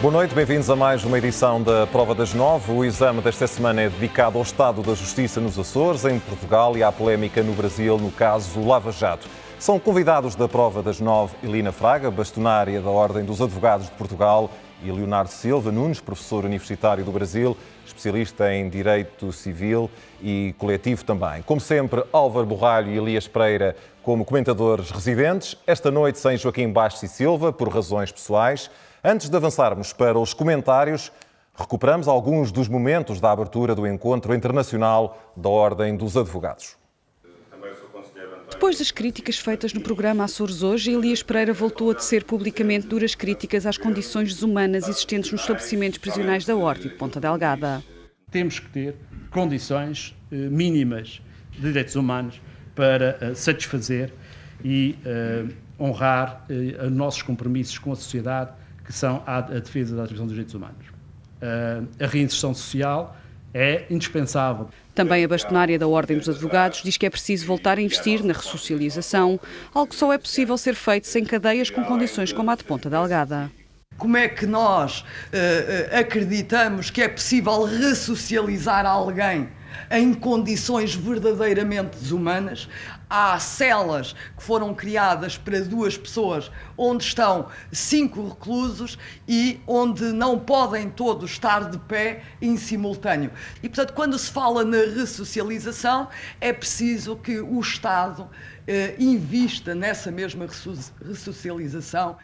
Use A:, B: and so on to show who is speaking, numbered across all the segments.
A: Boa noite, bem-vindos a mais uma edição da Prova das 9. O exame desta semana é dedicado ao estado da justiça nos Açores, em Portugal, e à polémica no Brasil, no caso Lava Jato. São convidados da Prova das 9 Elina Fraga, bastonária da Ordem dos Advogados de Portugal, e Leonardo Silva Nunes, professor universitário do Brasil, especialista em Direito Civil e Coletivo também. Como sempre, Álvaro Borralho e Elias Pereira como comentadores residentes. Esta noite sem Joaquim Bastos e Silva, por razões pessoais. Antes de avançarmos para os comentários, recuperamos alguns dos momentos da abertura do Encontro Internacional da Ordem dos Advogados.
B: Depois das críticas feitas no programa Açores Hoje, Elias Pereira voltou a tecer publicamente duras críticas às condições desumanas existentes nos estabelecimentos prisionais da Horta e de Ponta Delgada.
C: Temos que ter condições mínimas de direitos humanos para satisfazer e honrar os nossos compromissos com a sociedade, que são a defesa da atribuição dos direitos humanos. A reinserção social é indispensável.
B: Também a bastonária da Ordem dos Advogados diz que é preciso voltar a investir na ressocialização, algo que só é possível ser feito sem cadeias com condições como a de Ponta Delgada.
D: Como é que nós acreditamos que é possível ressocializar alguém em condições verdadeiramente desumanas? Há celas que foram criadas para 2 pessoas, onde estão 5 reclusos e onde não podem todos estar de pé em simultâneo. E, portanto, quando se fala na ressocialização, é preciso que o Estado invista nessa mesma ressocialização.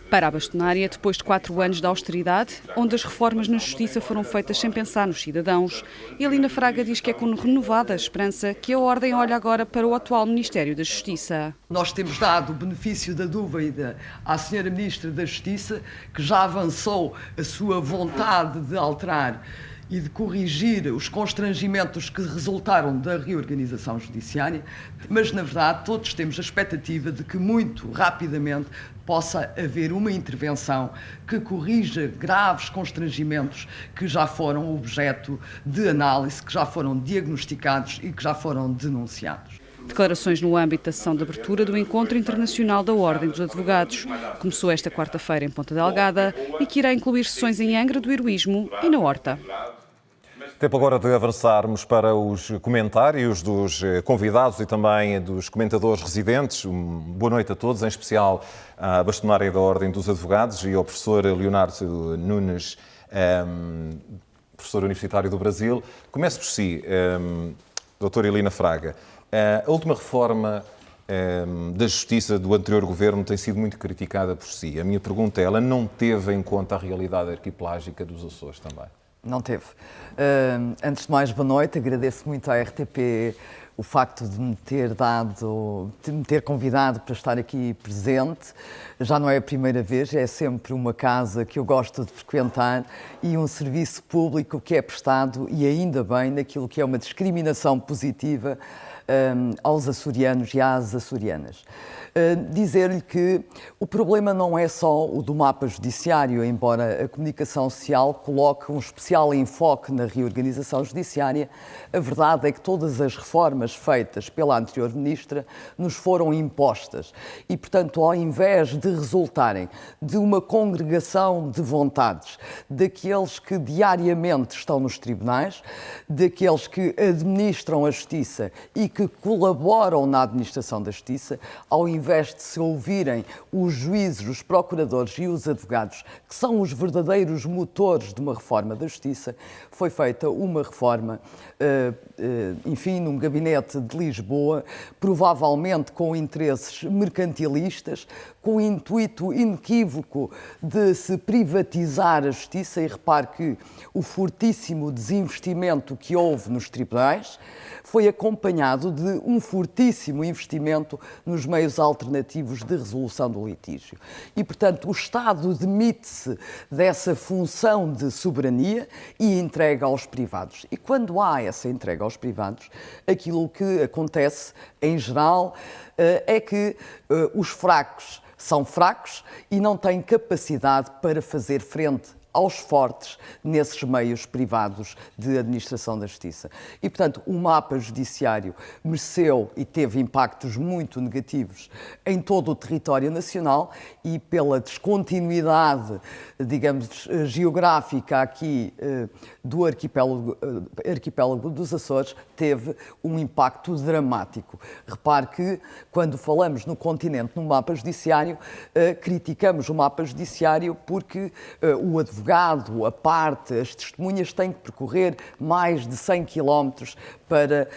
B: Para a bastonária, depois de 4 anos de austeridade, onde as reformas na justiça foram feitas sem pensar nos cidadãos, Elina Fraga diz que é com renovada esperança que a Ordem olha agora para o atual Ministério da Justiça.
D: Nós temos dado o benefício da dúvida à Sra. Ministra da Justiça, que já avançou a sua vontade de alterar e de corrigir os constrangimentos que resultaram da reorganização judiciária, mas, na verdade, todos temos a expectativa de que, muito rapidamente, possa haver uma intervenção que corrija graves constrangimentos que já foram objeto de análise, que já foram diagnosticados e que já foram denunciados.
B: Declarações no âmbito da sessão de abertura do Encontro Internacional da Ordem dos Advogados. Começou esta quarta-feira em Ponta Delgada e que irá incluir sessões em Angra do Heroísmo e na Horta.
A: Tempo agora de avançarmos para os comentários dos convidados e também dos comentadores residentes. Boa noite a todos, em especial à bastonária da Ordem dos Advogados e ao professor Leonardo Nunes, professor universitário do Brasil. Começo por si, doutora Elina Fraga. A última reforma da Justiça do anterior governo tem sido muito criticada por si. A minha pergunta é, ela não teve em conta a realidade arquipelágica dos Açores também?
D: Não teve. Antes de mais, boa noite. Agradeço muito à RTP o facto de me ter convidado para estar aqui presente. Já não é a primeira vez, é sempre uma casa que eu gosto de frequentar e um serviço público que é prestado, e ainda bem, naquilo que é uma discriminação positiva aos açorianos e às açorianas. Dizer-lhe que o problema não é só o do mapa judiciário, embora a comunicação social coloque um especial enfoque na reorganização judiciária. A verdade é que todas as reformas feitas pela anterior ministra nos foram impostas e, portanto, ao invés de resultarem de uma congregação de vontades daqueles que diariamente estão nos tribunais, daqueles que administram a justiça e que colaboram na administração da justiça, ao invés de se ouvirem os juízes, os procuradores e os advogados, que são os verdadeiros motores de uma reforma da justiça, foi feita uma reforma, enfim, num gabinete de Lisboa, provavelmente com interesses mercantilistas, com o intuito inequívoco de se privatizar a justiça. E repare que o fortíssimo desinvestimento que houve nos tribunais foi acompanhado de um fortíssimo investimento nos meios alternativos de resolução do litígio. E, portanto, o Estado demite-se dessa função de soberania e entrega aos privados. E quando há essa entrega aos privados, aquilo que acontece, em geral, é que os fracos são fracos e não têm capacidade para fazer frente aos fortes nesses meios privados de administração da justiça. E, portanto, o mapa judiciário mereceu e teve impactos muito negativos em todo o território nacional e pela descontinuidade, digamos, geográfica aqui do arquipélago dos Açores, teve um impacto dramático. Repare que, quando falamos no continente, no mapa judiciário, criticamos o mapa judiciário porque o advogado, a parte, as testemunhas têm que percorrer mais de 100 quilómetros para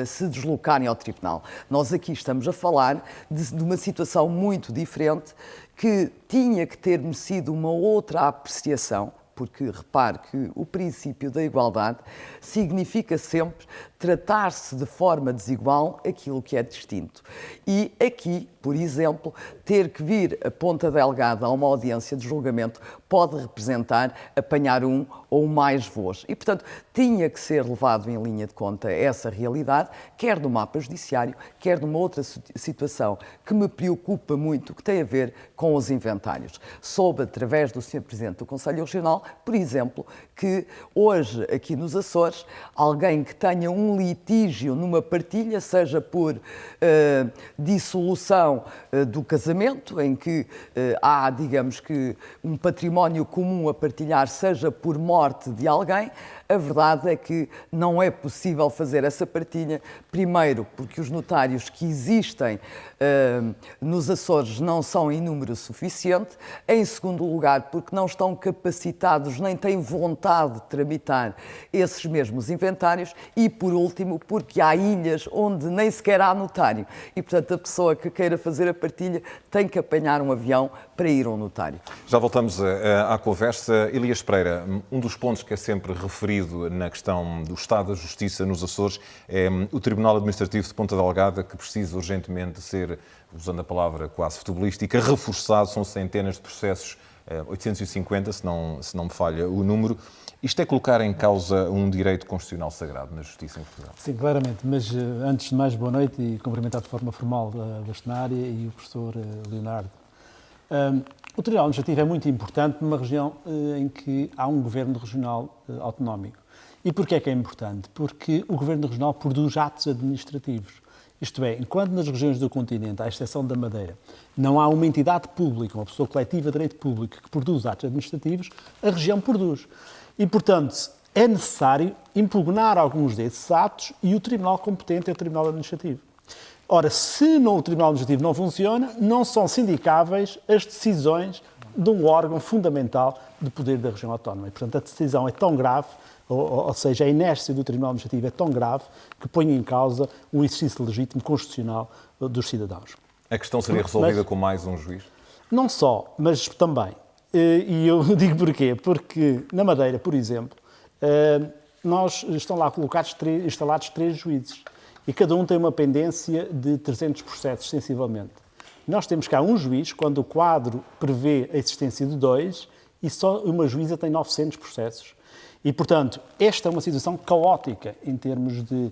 D: se deslocarem ao tribunal. Nós aqui estamos a falar de uma situação muito diferente que tinha que ter merecido uma outra apreciação, porque repare que o princípio da igualdade significa sempre tratar-se de forma desigual aquilo que é distinto. E aqui, por exemplo, ter que vir a ponta delgada a uma audiência de julgamento pode representar apanhar um ou mais voos. E, portanto, tinha que ser levado em linha de conta essa realidade, quer no mapa judiciário, quer numa outra situação que me preocupa muito, que tem a ver com os inventários. Soube, através do Sr. Presidente do Conselho Regional, por exemplo, que hoje, aqui nos Açores, alguém que tenha um litígio numa partilha, seja por dissolução do casamento, em que há, digamos que, um património comum a partilhar, seja por morte de alguém, a verdade é que não é possível fazer essa partilha, primeiro porque os notários que existem nos Açores não são em número suficiente, em segundo lugar porque não estão capacitados nem têm vontade de tramitar esses mesmos inventários e, por último, porque há ilhas onde nem sequer há notário e, portanto, a pessoa que queira fazer a partilha tem que apanhar um avião para ir ao notário.
A: Já voltamos à conversa. Elias Pereira, um dos pontos que é sempre referido na questão do Estado da Justiça nos Açores é o Tribunal Administrativo de Ponta Delgada, que precisa urgentemente ser, usando a palavra quase futebolística, reforçado. São centenas de processos, 850, se não me falha o número. Isto é colocar em causa um direito constitucional sagrado na justiça em Portugal?
E: Sim, claramente. Mas, antes de mais, boa noite e cumprimentar de forma formal a bastonária e o professor Leonardo. O Tribunal Administrativo é muito importante numa região em que há um governo regional autonómico. E porquê é que é importante? Porque o governo regional produz atos administrativos. Isto é, enquanto nas regiões do continente, à exceção da Madeira, não há uma entidade pública, uma pessoa coletiva de direito público que produz atos administrativos, a região produz. E, portanto, é necessário impugnar alguns desses atos e o tribunal competente é o Tribunal Administrativo. Ora, se o Tribunal Administrativo não funciona, não são sindicáveis as decisões de um órgão fundamental de poder da região autónoma. E, portanto, a decisão é tão grave, ou seja, a inércia do Tribunal Administrativo é tão grave que põe em causa o exercício legítimo constitucional dos cidadãos.
A: A questão seria resolvida com mais um juiz?
E: Não só, mas também. E eu digo porquê. Porque na Madeira, por exemplo, estão lá instalados 3 juízes e cada um tem uma pendência de 300 processos, sensivelmente. Nós temos cá um juiz, quando o quadro prevê a existência de 2, e só uma juíza tem 900 processos. E, portanto, esta é uma situação caótica em termos de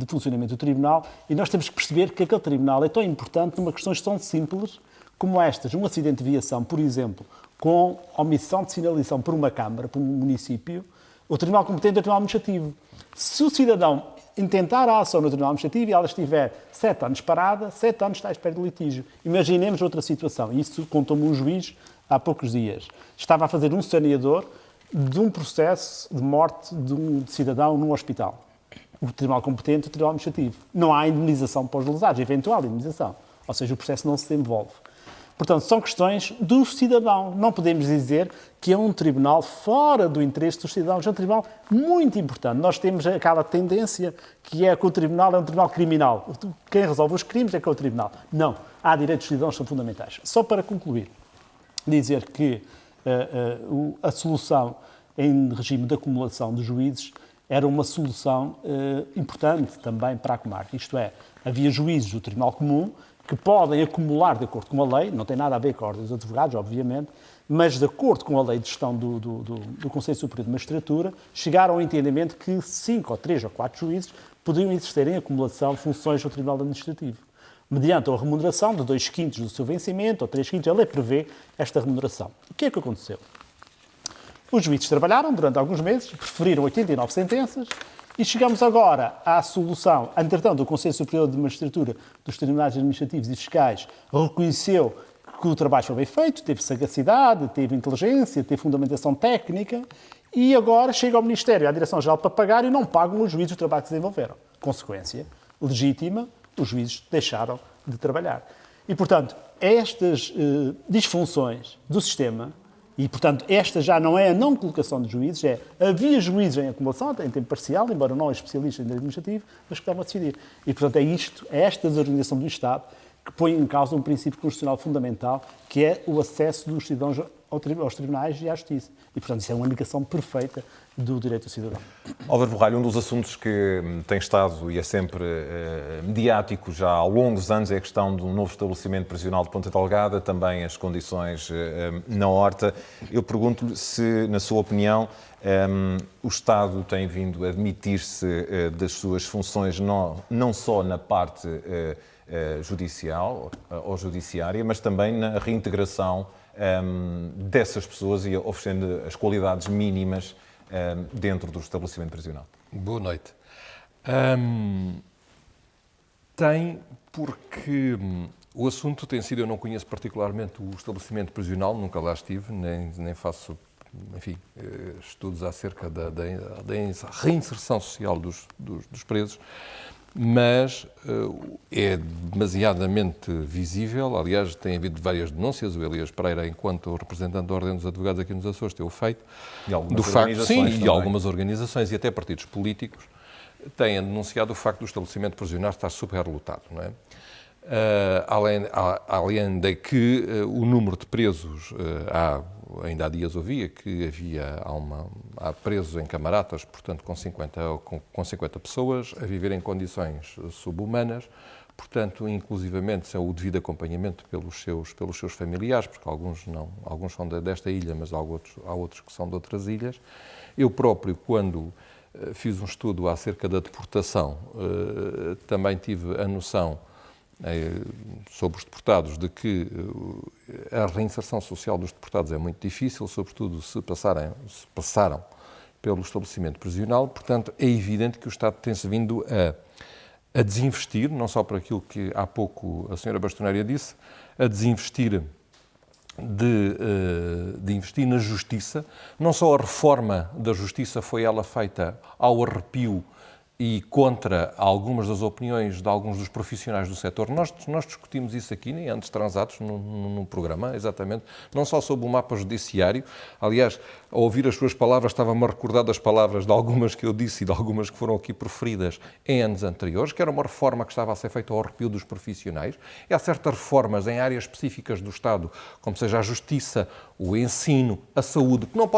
E: funcionamento do tribunal e nós temos que perceber que aquele tribunal é tão importante numa questões tão simples como estas. Um acidente de viação, por exemplo, com omissão de sinalização por uma Câmara, por um município, o tribunal competente é o Tribunal Administrativo. Se o cidadão intentar a ação no Tribunal Administrativo e ela estiver 7 anos parada, 7 anos está à espera de litígio. Imaginemos outra situação. Isso contou-me um juiz há poucos dias. Estava a fazer um saneador de um processo de morte de um cidadão num hospital. O Tribunal competente é o Tribunal Administrativo. Não há indemnização para os lesados, eventual indemnização. Ou seja, o processo não se desenvolve. Portanto, são questões do cidadão. Não podemos dizer que é um tribunal fora do interesse dos cidadãos. É um tribunal muito importante. Nós temos aquela tendência que é que o tribunal é um tribunal criminal. Quem resolve os crimes é que é o tribunal. Não. Há direitos dos cidadãos que são fundamentais. Só para concluir, dizer que a solução em regime de acumulação de juízes era uma solução importante também para a comarca. Isto é, havia juízes do Tribunal Comum que podem acumular de acordo com a lei, não tem nada a ver com a Ordem dos Advogados, obviamente, mas de acordo com a lei de gestão do Conselho Superior de Magistratura, chegaram ao entendimento que 5 ou 3 ou 4 juízes podiam exercer em acumulação funções no Tribunal Administrativo, mediante a remuneração de 2/5 do seu vencimento, ou 3/5, a lei prevê esta remuneração. O que é que aconteceu? Os juízes trabalharam durante alguns meses, preferiram 89 sentenças e chegamos agora à solução. Entretanto, o Conselho Superior de Magistratura dos Tribunais Administrativos e Fiscais reconheceu que o trabalho foi bem feito, teve sagacidade, teve inteligência, teve fundamentação técnica e agora chega ao Ministério e à Direção-Geral para pagar e não pagam os juízes o trabalho que desenvolveram. Consequência legítima, os juízes deixaram de trabalhar. E, portanto, estas disfunções do sistema, e, portanto, esta já não é a não colocação de juízes, havia juízes em acumulação, em tempo parcial, embora não especialistas em direito administrativo, mas que estavam a decidir. E, portanto, é esta desorganização do Estado que põe em causa um princípio constitucional fundamental, que é o acesso dos cidadãos aos tribunais e à justiça. E, portanto, isso é uma indicação perfeita do direito do cidadão.
A: Álvaro Borralho, um dos assuntos que tem estado e é sempre mediático já há longos anos é a questão de um novo estabelecimento prisional de Ponta Delgada, também as condições na Horta. Eu pergunto-lhe se, na sua opinião, o Estado tem vindo a demitir-se das suas funções não só na parte judicial ou judiciária, mas também na reintegração dessas pessoas e oferecendo as qualidades mínimas dentro do estabelecimento prisional.
F: Boa noite. Tem, porque o assunto tem sido, eu não conheço particularmente o estabelecimento prisional, nunca lá estive, nem faço, enfim, estudos acerca da reinserção social dos presos, mas é demasiadamente visível. Aliás, tem havido várias denúncias, o Elias Pereira, enquanto representante da Ordem dos Advogados aqui nos Açores, tem o feito, do facto, sim, e algumas organizações e até partidos políticos têm denunciado o facto do estabelecimento prisional estar superlotado, não é? Além de que o número de presos, ainda há dias ouvia que há presos em camaratas, portanto com 50 pessoas, a viver em condições sub-humanas, portanto inclusivamente sem o devido acompanhamento pelos seus familiares, porque alguns são desta ilha, mas há outros que são de outras ilhas. Eu próprio, quando fiz um estudo acerca da deportação, também tive a noção sobre os deportados de que a reinserção social dos deportados é muito difícil, sobretudo se passaram pelo estabelecimento prisional. Portanto, é evidente que o Estado tem-se vindo a desinvestir, não só por aquilo que há pouco a senhora Bastonária disse, a desinvestir de investir na justiça. Não só a reforma da justiça foi ela feita ao arrepio e contra algumas das opiniões de alguns dos profissionais do setor. Nós discutimos isso aqui, nem antes transados, num programa, exatamente, não só sobre o mapa judiciário. Aliás, ao ouvir as suas palavras, estava-me a recordar das palavras de algumas que eu disse e de algumas que foram aqui proferidas em anos anteriores, que era uma reforma que estava a ser feita ao arrepio dos profissionais. E há certas reformas em áreas específicas do Estado, como seja a justiça, o ensino, a saúde, que não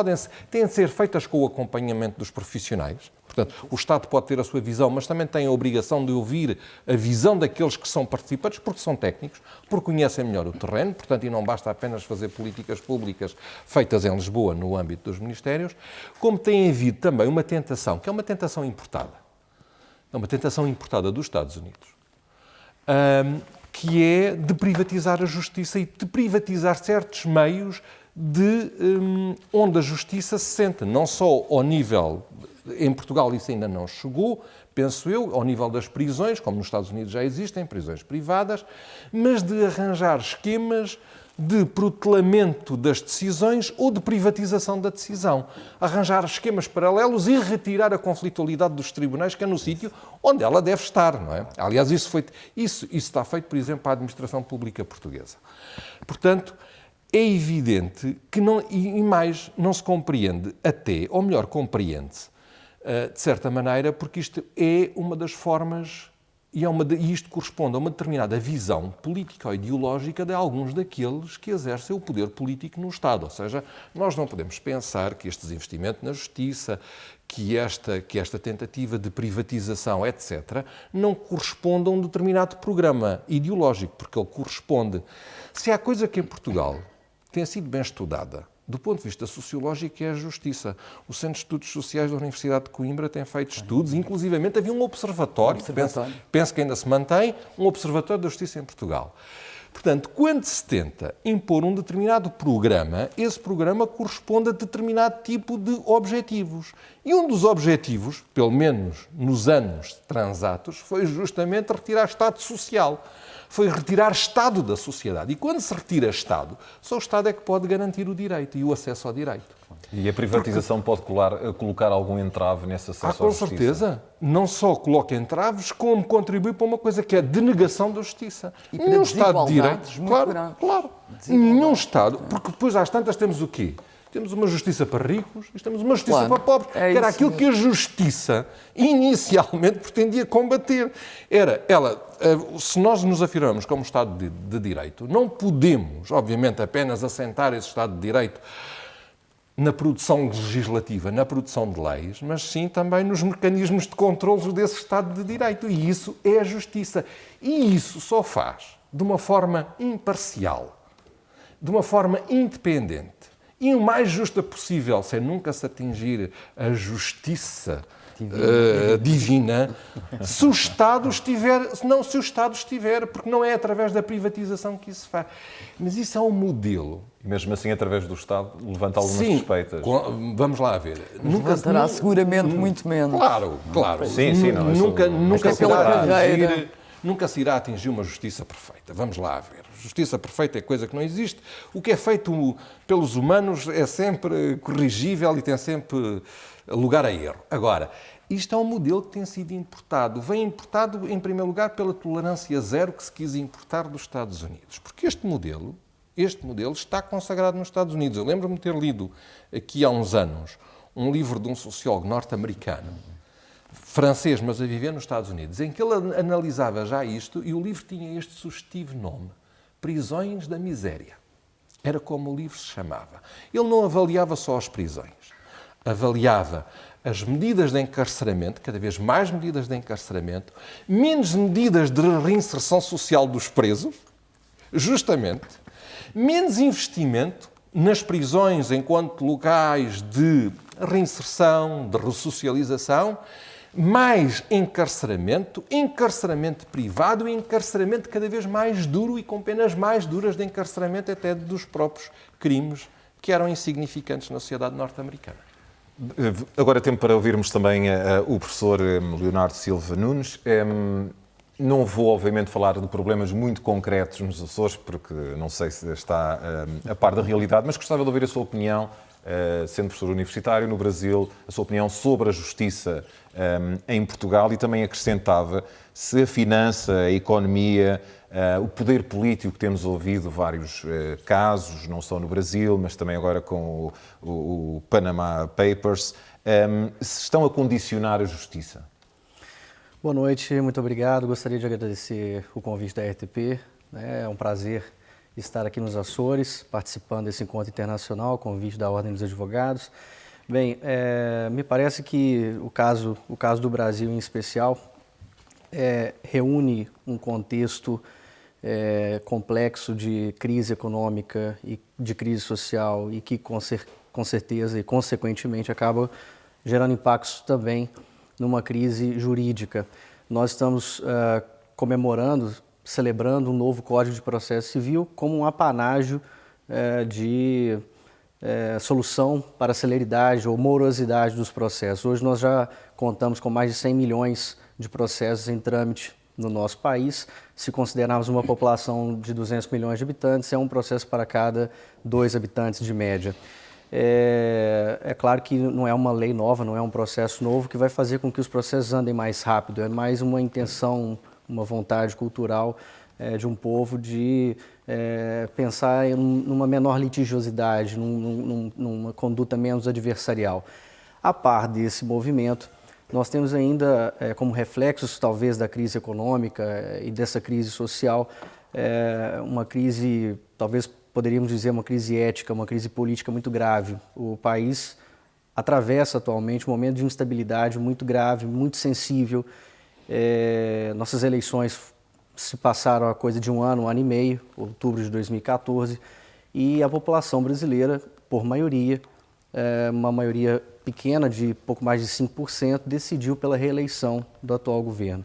F: têm de ser feitas com o acompanhamento dos profissionais. Portanto, o Estado pode ter a sua visão, mas também tem a obrigação de ouvir a visão daqueles que são participantes, porque são técnicos, porque conhecem melhor o terreno, portanto, e não basta apenas fazer políticas públicas feitas em Lisboa, no âmbito dos ministérios, como tem havido também uma tentação, que é uma tentação importada. É uma tentação importada dos Estados Unidos, que é de privatizar a justiça e de privatizar certos meios onde a justiça se sente, não só ao nível... Em Portugal isso ainda não chegou, penso eu, ao nível das prisões, como nos Estados Unidos já existem, prisões privadas, mas de arranjar esquemas de protelamento das decisões ou de privatização da decisão. Arranjar esquemas paralelos e retirar a conflitualidade dos tribunais, que é no sítio onde ela deve estar, não é? Aliás, isso está feito, por exemplo, para a administração pública portuguesa. Portanto, é evidente que não se compreende até, ou melhor, compreende-se, de certa maneira, porque isto é uma das formas, e isto corresponde a uma determinada visão política ou ideológica de alguns daqueles que exercem o poder político no Estado. Ou seja, nós não podemos pensar que estes investimentos na justiça, que esta tentativa de privatização, etc., não correspondam a um determinado programa ideológico, porque ele corresponde. Se há coisa que em Portugal tem sido bem estudada, do ponto de vista sociológico, é a justiça. O Centro de Estudos Sociais da Universidade de Coimbra tem feito estudos, inclusivamente havia um observatório, penso que ainda se mantém, um observatório da justiça em Portugal. Portanto, quando se tenta impor um determinado programa, esse programa corresponde a determinado tipo de objetivos. E um dos objetivos, pelo menos nos anos transatos, foi justamente retirar Estado social. Foi retirar Estado da sociedade. E quando se retira Estado, só o Estado é que pode garantir o direito e o acesso ao direito.
A: E a privatização pode colocar algum entrave nesse acesso à
F: com
A: justiça?
F: certeza. Não só coloca entraves, como contribui para uma coisa que é a denegação da justiça.
D: E para
F: Nenhum Estado de Direito...
D: desigualdades muito
F: Claro,
D: grandes.
F: claro. Nenhum Estado... Porque depois às tantas temos o quê? Temos uma justiça para ricos e temos uma justiça para pobres.
D: É
F: Que era
D: isso
F: aquilo
D: mesmo.
F: que a justiça inicialmente pretendia combater. Era ela, se nós nos afirmamos como Estado de Direito, não podemos, obviamente, apenas assentar esse Estado de Direito na produção legislativa, na produção de leis, mas sim também nos mecanismos de controle desse Estado de Direito. E isso é a justiça. E isso só faz de uma forma imparcial, de uma forma independente e o mais justa possível, sem nunca se atingir a justiça divina, se o Estado estiver, se o Estado estiver, porque não é através da privatização que isso faz. Mas isso é um modelo.
A: E mesmo assim, através do Estado, levanta algumas suspeitas.
F: Vamos lá ver.
D: Levantará seguramente muito menos.
F: Claro.
A: Sim, não,
F: Nunca se irá atingir uma justiça perfeita. Vamos lá ver. Justiça perfeita é coisa que não existe. O que é feito pelos humanos é sempre corrigível e tem sempre lugar a erro. Agora, isto é um modelo que tem sido importado. Vem importado, em primeiro lugar, pela tolerância zero que se quis importar dos Estados Unidos. Porque este modelo está consagrado nos Estados Unidos. Eu lembro-me de ter lido aqui há uns anos um livro de um sociólogo norte-americano, francês, mas a viver nos Estados Unidos, em que ele analisava já isto e o livro tinha este sugestivo nome, Prisões da Miséria. Era como o livro se chamava. Ele não avaliava só as prisões, avaliava as medidas de encarceramento, cada vez mais medidas de encarceramento, menos medidas de reinserção social dos presos, justamente, menos investimento nas prisões enquanto locais de reinserção, de ressocialização, mais encarceramento privado e encarceramento cada vez mais duro e com penas mais duras de encarceramento até dos próprios crimes que eram insignificantes na sociedade norte-americana.
A: Agora é tempo para ouvirmos também o professor Leonardo Silva Nunes. Não vou, obviamente, falar de problemas muito concretos nos Açores, porque não sei se está a par da realidade, mas gostava de ouvir a sua opinião, sendo professor universitário no Brasil, a sua opinião sobre a justiça em Portugal e também acrescentava se a finança, a economia, o poder político, que temos ouvido vários casos, não só no Brasil, mas também agora com o Panama Papers, se estão a condicionar a justiça.
G: Boa noite, muito obrigado. Gostaria de agradecer o convite da RTP. É um prazer estar aqui nos Açores, participando desse encontro internacional, convite da Ordem dos Advogados. Bem, me parece que o caso do Brasil em especial reúne um contexto complexo de crise econômica e de crise social e que com certeza e consequentemente acaba gerando impactos também numa crise jurídica. Nós estamos celebrando um novo Código de Processo Civil como um apanágio de solução para a celeridade ou morosidade dos processos. Hoje nós já contamos com mais de 100 milhões de processos em trâmite no nosso país. Se considerarmos uma população de 200 milhões de habitantes, é um processo para cada 2 habitantes de média. É claro que não é uma lei nova, não é um processo novo que vai fazer com que os processos andem mais rápido, é mais uma intenção, uma vontade cultural de um povo de pensar numa menor litigiosidade, numa conduta menos adversarial. A par desse movimento, nós temos ainda, como reflexos talvez da crise econômica e dessa crise social, uma crise, talvez poderíamos dizer uma crise ética, uma crise política muito grave. O país atravessa atualmente um momento de instabilidade muito grave, muito sensível. Nossas eleições se passaram a coisa de um ano e meio, outubro de 2014, e a população brasileira, por maioria, uma maioria pequena de pouco mais de 5%, decidiu pela reeleição do atual governo.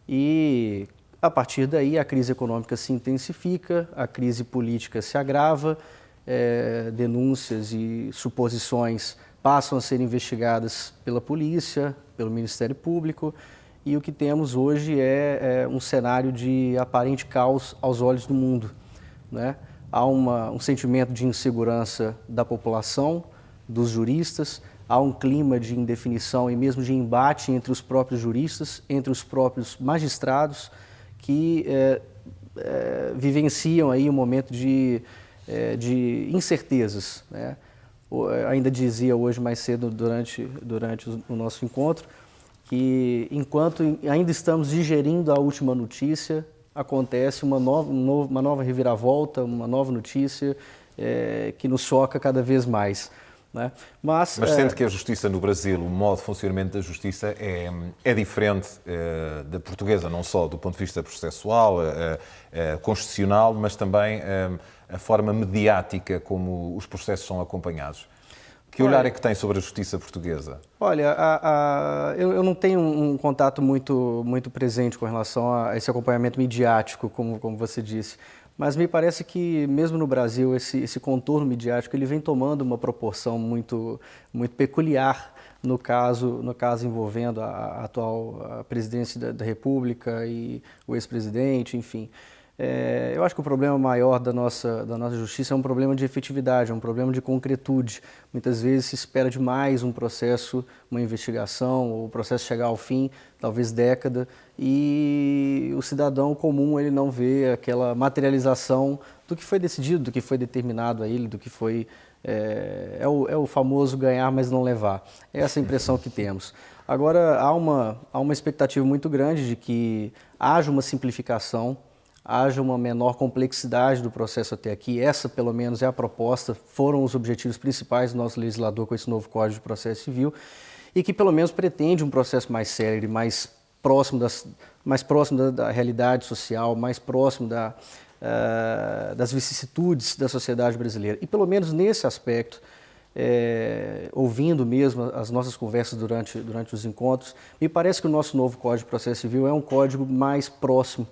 G: E A partir daí, a crise econômica se intensifica, a crise política se agrava, denúncias e suposições passam a ser investigadas pela polícia, pelo Ministério Público, e o que temos hoje é um cenário de aparente caos aos olhos do mundo, né? Há um sentimento de insegurança da população, dos juristas, há um clima de indefinição e mesmo de embate entre os próprios juristas, entre os próprios magistrados, que vivenciam aí um momento de incertezas, né? Ainda dizia hoje mais cedo durante o nosso encontro que enquanto ainda estamos digerindo a última notícia, acontece uma nova reviravolta, uma nova notícia que nos choca cada vez mais, né? Mas
A: sente que a justiça no Brasil, o modo de funcionamento da justiça é diferente da portuguesa, não só do ponto de vista processual, constitucional, mas também a forma mediática como os processos são acompanhados. Que olhar é que tem sobre a justiça portuguesa?
G: Olha, eu não tenho um contato muito presente com relação a esse acompanhamento midiático, como você disse, mas me parece que mesmo no Brasil esse contorno midiático ele vem tomando uma proporção muito peculiar no caso envolvendo a atual presidência da República e o ex-presidente, enfim. Eu acho que o problema maior da nossa justiça é um problema de efetividade, é um problema de concretude. Muitas vezes se espera demais um processo, uma investigação, ou o processo chegar ao fim, talvez década, e o cidadão comum ele não vê aquela materialização do que foi decidido, do que foi determinado a ele, do que foi... É o famoso ganhar, mas não levar. É essa a impressão que temos. Agora, há uma expectativa muito grande de que haja uma simplificação, haja uma menor complexidade do processo até aqui. Essa, pelo menos, é a proposta, foram os objetivos principais do nosso legislador com esse novo Código de Processo Civil e que, pelo menos, pretende um processo mais célere, mais próximo da realidade social, mais próximo das vicissitudes da sociedade brasileira. E, pelo menos, nesse aspecto, ouvindo mesmo as nossas conversas durante os encontros, me parece que o nosso novo Código de Processo Civil é um código mais próximo,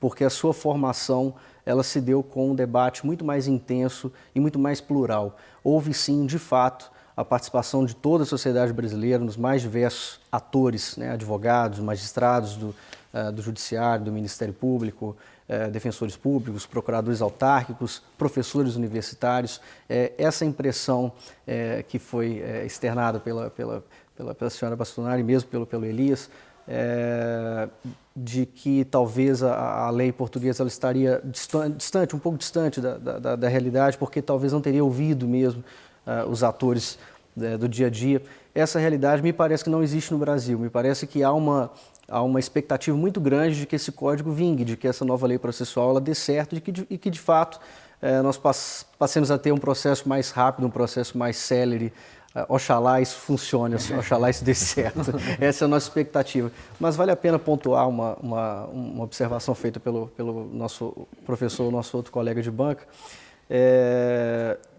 G: porque a sua formação ela se deu com um debate muito mais intenso e muito mais plural. Houve sim, de fato, a participação de toda a sociedade brasileira nos mais diversos atores, né, advogados, magistrados do Judiciário, do Ministério Público, defensores públicos, procuradores autárquicos, professores universitários. Essa impressão que foi externada pela senhora Bastonari e mesmo pelo Elias, de que talvez a lei portuguesa ela estaria distante, um pouco distante da realidade, porque talvez não teria ouvido mesmo os atores do dia a dia. Essa realidade me parece que não existe no Brasil. Me parece que há uma expectativa muito grande de que esse código vingue, de que essa nova lei processual ela dê certo e que de fato nós passemos a ter um processo mais rápido, um processo mais célere. Oxalá isso funcione, oxalá isso dê certo. Essa é a nossa expectativa. Mas vale a pena pontuar uma observação feita pelo nosso professor, nosso outro colega de banca,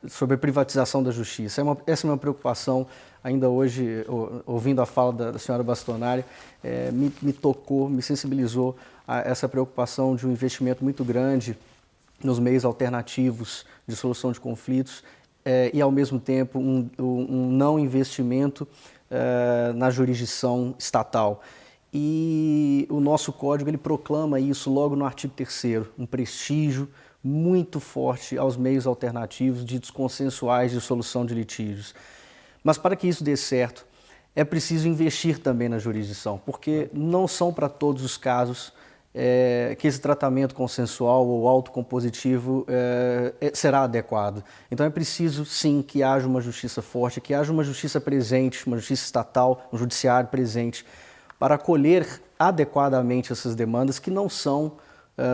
G: sobre a privatização da justiça. Essa é uma preocupação, ainda hoje, ouvindo a fala da senhora Bastonari, me tocou, me sensibilizou a essa preocupação de um investimento muito grande nos meios alternativos de solução de conflitos, e, ao mesmo tempo, um não investimento na jurisdição estatal. E o nosso código ele proclama isso logo no artigo 3º, um prestígio muito forte aos meios alternativos ditos consensuais de solução de litígios. Mas para que isso dê certo, é preciso investir também na jurisdição, porque não são para todos os casos que esse tratamento consensual ou autocompositivo será adequado. Então é preciso, sim, que haja uma justiça forte, que haja uma justiça presente, uma justiça estatal, um judiciário presente, para acolher adequadamente essas demandas que não são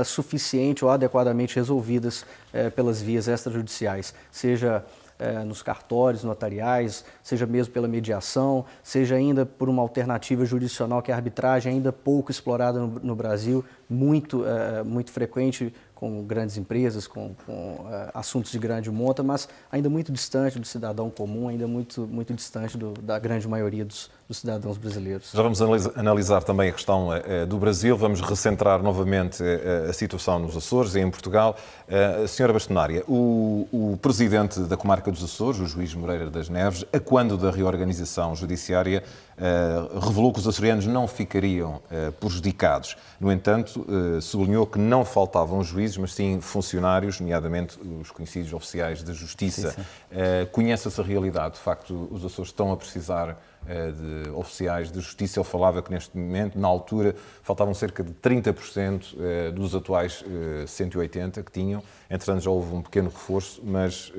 G: suficiente ou adequadamente resolvidas pelas vias extrajudiciais, seja nos cartórios notariais, seja mesmo pela mediação, seja ainda por uma alternativa jurisdicional que é a arbitragem ainda pouco explorada no Brasil, muito frequente com grandes empresas, com assuntos de grande monta, mas ainda muito distante do cidadão comum, ainda muito distante da grande maioria dos cidadãos brasileiros.
A: Já vamos analisar também a questão do Brasil, vamos recentrar novamente a situação nos Açores e em Portugal. Senhora Bastonária, o presidente da comarca dos Açores, o juiz Moreira das Neves, a quando da reorganização judiciária, revelou que os açorianos não ficariam prejudicados. No entanto, sublinhou que não faltavam juízes, mas sim funcionários, nomeadamente os conhecidos oficiais de justiça. Conhece essa realidade? De facto, os Açores estão a precisar de oficiais de justiça. Ele falava que neste momento, na altura, faltavam cerca de 30% dos atuais 180 que tinham. Entretanto, já houve um pequeno reforço, mas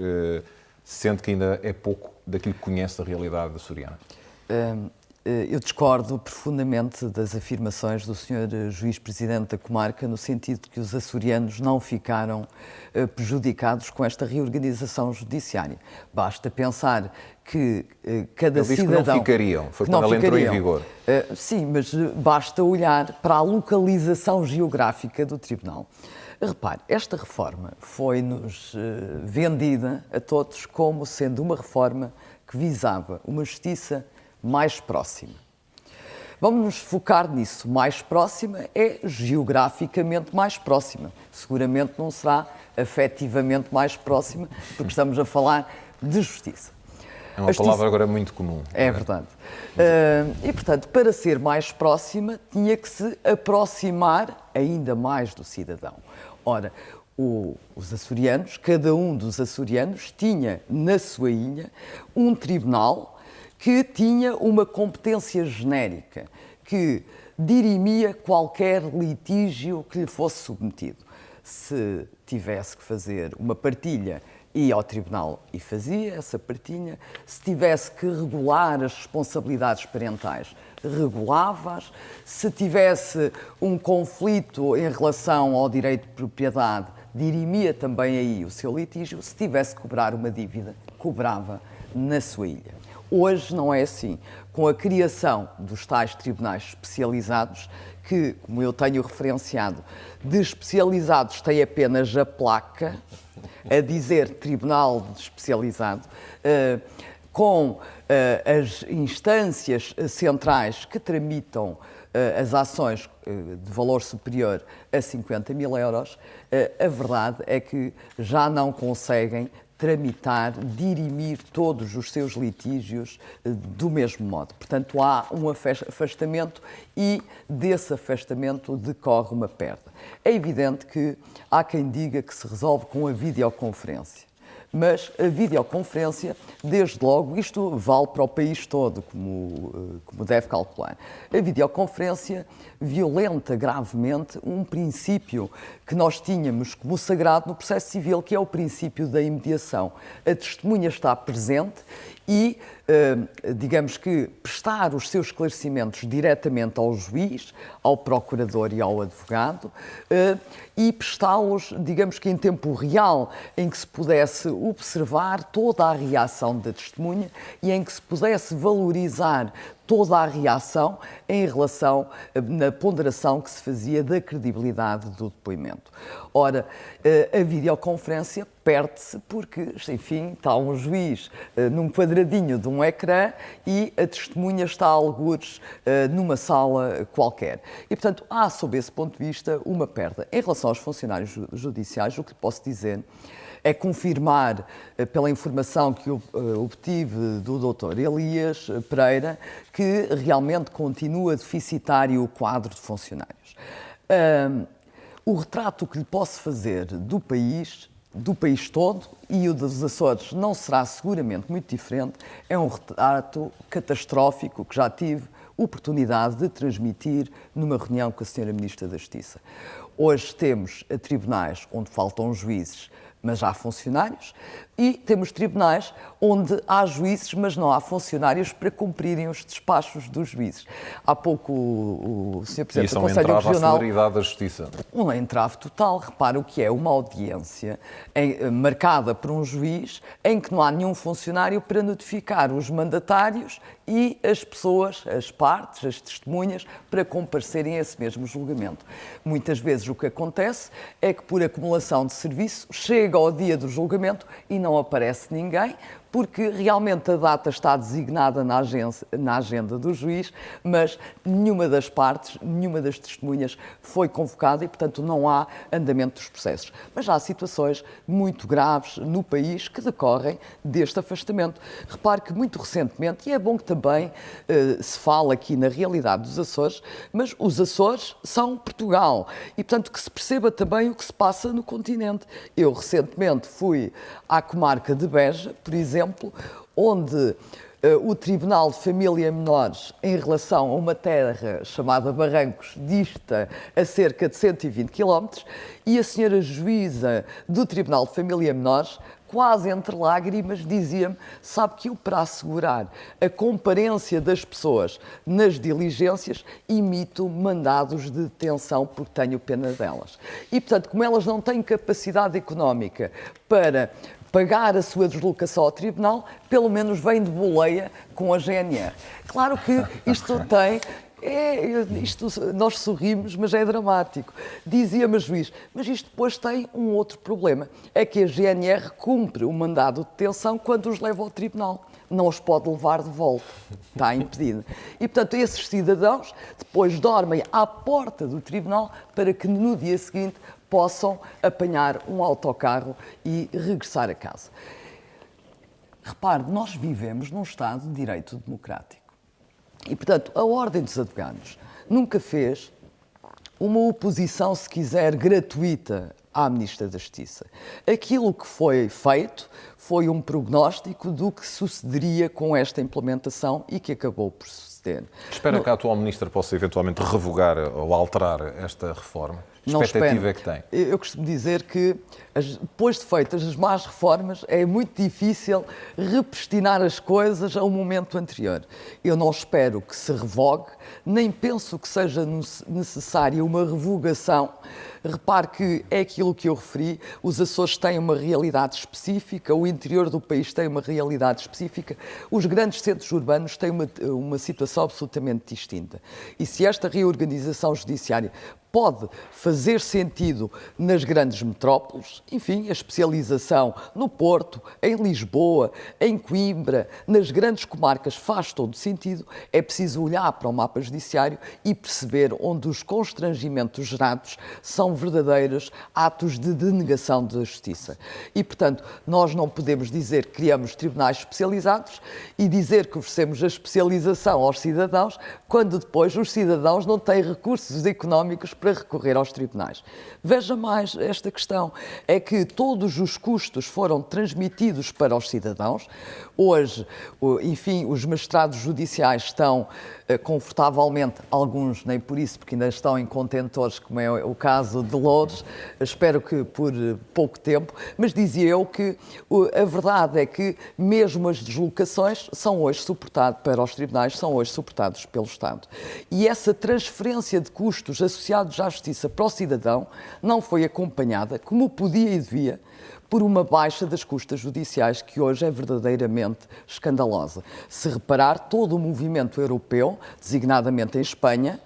A: sente que ainda é pouco daquilo que conhece da realidade açoriana.
D: Eu discordo profundamente das afirmações do Sr. Juiz Presidente da Comarca, no sentido de que os açorianos não ficaram prejudicados com esta reorganização judiciária. Basta pensar que cada
A: Ele diz
D: cidadão...
A: que não ficariam, foi quando ela entrou em vigor.
D: Sim, mas basta olhar para a localização geográfica do Tribunal. Repare, esta reforma foi-nos vendida a todos como sendo uma reforma que visava uma justiça mais próxima. Vamos nos focar nisso. Mais próxima é geograficamente mais próxima. Seguramente não será afetivamente mais próxima, porque estamos a falar de justiça.
A: É uma palavra agora muito comum.
D: É verdade. E, portanto, para ser mais próxima, tinha que se aproximar ainda mais do cidadão. Ora, os açorianos, cada um dos açorianos, tinha na sua ilha um tribunal que tinha uma competência genérica, que dirimia qualquer litígio que lhe fosse submetido. Se tivesse que fazer uma partilha, ia ao tribunal e fazia essa partilha. Se tivesse que regular as responsabilidades parentais, regulava-as. Se tivesse um conflito em relação ao direito de propriedade, dirimia também aí o seu litígio. Se tivesse que cobrar uma dívida, cobrava na sua ilha. Hoje não é assim. Com a criação dos tais tribunais especializados, que, como eu tenho referenciado, de especializados tem apenas a placa a dizer Tribunal Especializado, com as instâncias centrais que tramitam as ações de valor superior a 50 mil euros, a verdade é que já não conseguem tramitar, dirimir todos os seus litígios do mesmo modo. Portanto, há um afastamento e desse afastamento decorre uma perda. É evidente que há quem diga que se resolve com a videoconferência. Mas a videoconferência, desde logo, isto vale para o país todo, como deve calcular. A videoconferência violenta gravemente um princípio que nós tínhamos como sagrado no processo civil, que é o princípio da imediação. A testemunha está presente e, digamos que, prestar os seus esclarecimentos diretamente ao juiz, ao procurador e ao advogado, e prestá-los, digamos que em tempo real, em que se pudesse observar toda a reação da testemunha e em que se pudesse valorizar toda a reação em relação na ponderação que se fazia da credibilidade do depoimento. Ora, a videoconferência perde-se porque, enfim, está um juiz num quadradinho de um ecrã e a testemunha está a algures numa sala qualquer. E, portanto, há, sob esse ponto de vista, uma perda. Em relação aos funcionários judiciais, o que posso dizer é confirmar, pela informação que eu obtive do Dr. Elias Pereira, que realmente continua deficitário o quadro de funcionários. O retrato que lhe posso fazer do país todo, e o dos Açores não será seguramente muito diferente, é um retrato catastrófico que já tive oportunidade de transmitir numa reunião com a Sra. Ministra da Justiça. Hoje temos tribunais onde faltam juízes, mas há funcionários, E temos tribunais onde há juízes, mas não há funcionários para cumprirem os despachos dos juízes. Há pouco o Sr. Presidente do Conselho Regional...
A: Isso é um entrave à celeridade da Justiça.
D: Um entrave total. Repara o que é uma audiência marcada por um juiz em que não há nenhum funcionário para notificar os mandatários e as pessoas, as partes, as testemunhas, para comparecerem a esse mesmo julgamento. Muitas vezes o que acontece é que, por acumulação de serviço, chega ao dia do julgamento e não aparece ninguém, porque realmente a data está designada na agenda do juiz, mas nenhuma das partes, nenhuma das testemunhas foi convocada e, portanto, não há andamento dos processos. Mas há situações muito graves no país que decorrem deste afastamento. Repare que, muito recentemente, e é bom que também se fala aqui na realidade dos Açores, mas os Açores são Portugal e, portanto, que se perceba também o que se passa no continente. Eu, recentemente, fui à comarca de Beja, por exemplo, onde o Tribunal de Família e Menores, em relação a uma terra chamada Barrancos, dista a cerca de 120 km, e a senhora juíza do Tribunal de Família e Menores, quase entre lágrimas, dizia-me, sabe que eu, para assegurar a comparência das pessoas nas diligências, imito mandados de detenção porque tenho pena delas. E, portanto, como elas não têm capacidade económica para pagar a sua deslocação ao tribunal, pelo menos vem de boleia com a GNR. Claro que isto tem... nós sorrimos, mas é dramático. Dizia-me a juiz, mas isto depois tem um outro problema, é que a GNR cumpre o mandado de detenção quando os leva ao tribunal. Não os pode levar de volta, está impedido. E, portanto, esses cidadãos depois dormem à porta do tribunal para que no dia seguinte possam apanhar um autocarro e regressar a casa. Repare, nós vivemos num Estado de direito democrático. E, portanto, a Ordem dos Advogados nunca fez uma oposição, se quiser, gratuita à Ministra da Justiça. Aquilo que foi feito foi um prognóstico do que sucederia com esta implementação e que acabou por suceder.
A: Espera que a atual Ministra possa eventualmente revogar ou alterar esta reforma? Que expectativa é que tem?
D: Eu costumo dizer que, depois de feitas as más reformas, é muito difícil repristinar as coisas a um momento anterior. Eu não espero que se revogue, nem penso que seja necessária uma revogação. Repare que é aquilo que eu referi, os Açores têm uma realidade específica, o interior do país tem uma realidade específica, os grandes centros urbanos têm uma situação absolutamente distinta. E se esta reorganização judiciária pode fazer sentido nas grandes metrópoles, enfim, a especialização no Porto, em Lisboa, em Coimbra, nas grandes comarcas faz todo sentido, é preciso olhar para o mapa judiciário e perceber onde os constrangimentos gerados são verdadeiros atos de denegação da justiça. E, portanto, nós não podemos dizer que criamos tribunais especializados e dizer que oferecemos a especialização aos cidadãos, quando depois os cidadãos não têm recursos económicos para recorrer aos tribunais. Veja mais esta questão, é que todos os custos foram transmitidos para os cidadãos. Hoje, enfim, os magistrados judiciais estão confortavelmente, alguns nem por isso, porque ainda estão em contentores, como é o caso de Loures, espero que por pouco tempo, mas dizia eu que a verdade é que mesmo as deslocações são hoje suportadas para os tribunais, são hoje suportados pelo Estado. E essa transferência de custos associados à justiça para o cidadão não foi acompanhada, como podia e devia, por uma baixa das custas judiciais que hoje é verdadeiramente escandalosa. Se reparar, todo o movimento europeu, designadamente em Espanha,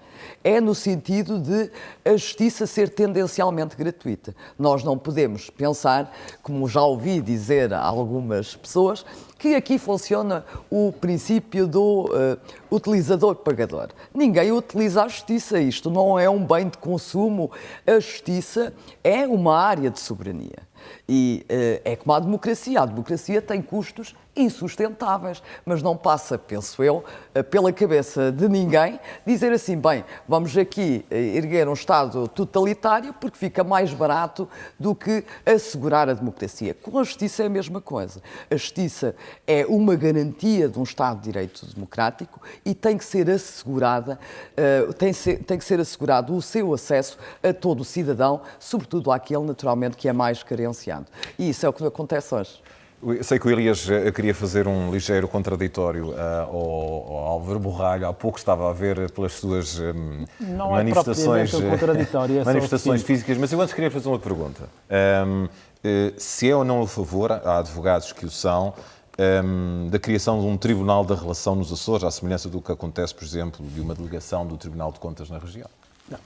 D: é no sentido de a justiça ser tendencialmente gratuita. Nós não podemos pensar, como já ouvi dizer a algumas pessoas, que aqui funciona o princípio do utilizador-pagador. Ninguém utiliza a justiça, isto não é um bem de consumo, a justiça é uma área de soberania. E é como a democracia tem custos insustentáveis, mas não passa, penso eu, pela cabeça de ninguém dizer assim, bem, vamos aqui erguer um Estado totalitário porque fica mais barato do que assegurar a democracia. Com a justiça é a mesma coisa. A justiça é uma garantia de um Estado de Direito democrático e tem que ser assegurada, tem que ser assegurado o seu acesso a todo o cidadão, sobretudo àquele, naturalmente, que é mais carenciado. E isso é o que acontece hoje.
A: Eu sei que o Elias queria fazer um ligeiro contraditório ao Álvaro Borralho. Há pouco estava a ver pelas suas manifestações, manifestações físicas, mas eu antes queria fazer uma pergunta. Se é ou não a favor, há advogados que o são, da criação de um Tribunal da Relação nos Açores, à semelhança do que acontece, por exemplo, de uma delegação do Tribunal de Contas na região?
E: Não,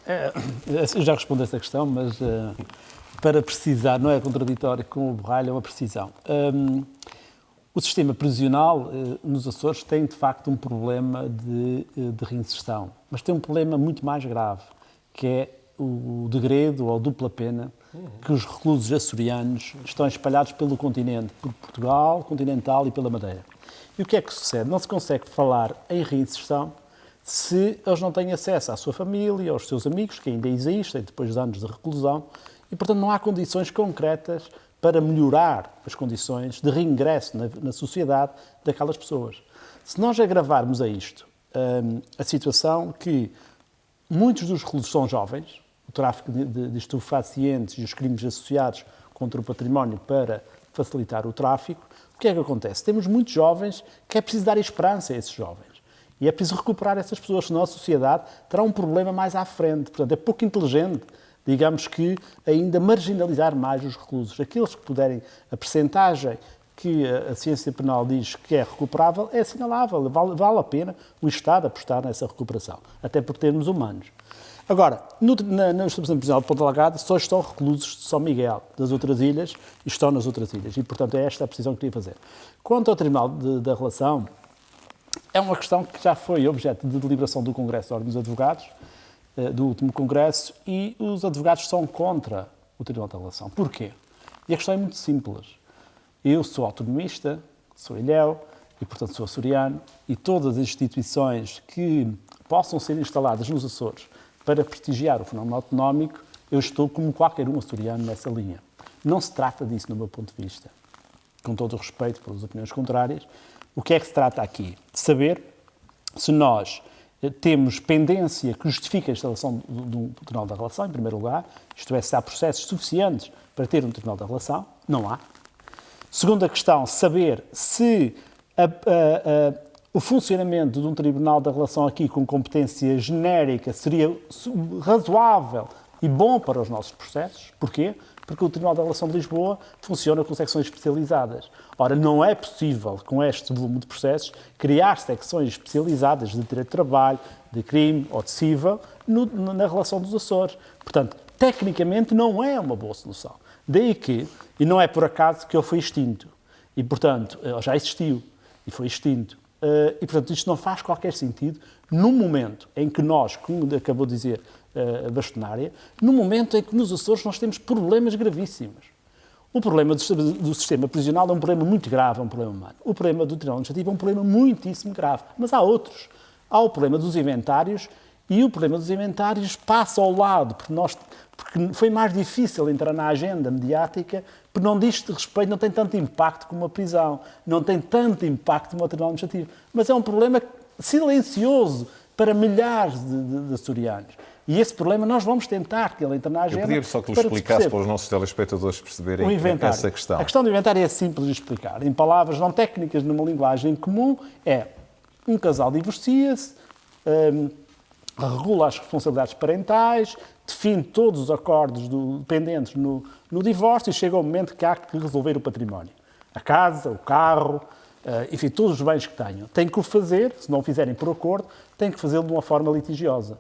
E: eu já respondi a essa questão, mas para precisar, não é contraditório com o Borralho, é uma precisão. O sistema prisional nos Açores tem, de facto, um problema de reinserção, mas tem um problema muito mais grave, que é o degredo ou dupla pena que os reclusos açorianos estão espalhados pelo continente, por Portugal, continental e pela Madeira. E o que é que sucede? Não se consegue falar em reinserção se eles não têm acesso à sua família, aos seus amigos, que ainda existem depois de anos de reclusão, e, portanto, não há condições concretas para melhorar as condições de reingresso na sociedade daquelas pessoas. Se nós agravarmos a isto a situação que muitos dos reclusos são jovens, o tráfico de estupefacientes e os crimes associados contra o património para facilitar o tráfico, o que é que acontece? Temos muitos jovens que é preciso dar esperança a esses jovens. E é preciso recuperar essas pessoas, senão a sociedade terá um problema mais à frente. Portanto, é pouco inteligente, digamos que, ainda marginalizar mais os reclusos. Aqueles que puderem, a percentagem que a ciência penal diz que é recuperável é assinalável. Vale a pena o Estado apostar nessa recuperação, até por termos humanos. Agora, no estabelecimento prisional de Ponta Lagada só estão reclusos de São Miguel. Das outras ilhas, estão nas outras ilhas. E, portanto, é esta a precisão que queria fazer. Quanto ao Tribunal da Relação, é uma questão que já foi objeto de deliberação do Congresso da Ordem dos Advogados, do último Congresso, e os advogados são contra o Tribunal da Relação. Porquê? E a questão é muito simples. Eu sou autonomista, sou ilhéu e, portanto, sou açoriano, e todas as instituições que possam ser instaladas nos Açores para prestigiar o fenómeno autonómico, eu estou como qualquer um açoriano nessa linha. Não se trata disso, do meu ponto de vista. Com todo o respeito pelas opiniões contrárias, o que é que se trata aqui? De saber se nós temos pendência que justifique a instalação do Tribunal da Relação, em primeiro lugar, isto é, se há processos suficientes para ter um Tribunal da Relação. Não há. Segunda questão, saber se o funcionamento de um Tribunal da Relação aqui com competência genérica seria razoável e bom para os nossos processos. Porquê? Porque o Tribunal da Relação de Lisboa funciona com secções especializadas. Ora, não é possível, com este volume de processos, criar secções especializadas de direito de trabalho, de crime ou de civil na relação dos Açores. Portanto, tecnicamente não é uma boa solução. Daí que, e não é por acaso que ele foi extinto. E, portanto, ele já existiu e foi extinto. E, portanto, isto não faz qualquer sentido no momento em que nós, como acabou de dizer a bastonária, no momento em que nos Açores nós temos problemas gravíssimos. O problema do sistema prisional é um problema muito grave, é um problema humano. O problema do Tribunal Administrativo é um problema muitíssimo grave. Mas há outros. Há o problema dos inventários, e o problema dos inventários passa ao lado, porque foi mais difícil entrar na agenda mediática, porque não diz respeito, não tem tanto impacto como a prisão, não tem tanto impacto como o Tribunal Administrativo. Mas é um problema silencioso para milhares de açorianos. E esse problema nós vamos tentar que ele entre na agenda.
A: Eu pedia só que lhe explicasse para os nossos telespectadores perceberem essa questão.
E: A questão do inventário é simples de explicar. Em palavras não técnicas, numa linguagem comum, é um casal divorcia-se, regula as responsabilidades parentais, define todos os acordos pendentes no divórcio e chega ao momento que há que resolver o património. A casa, o carro, enfim, todos os bens que tenham. Tem que o fazer, se não o fizerem por acordo, tem que fazê-lo de uma forma litigiosa.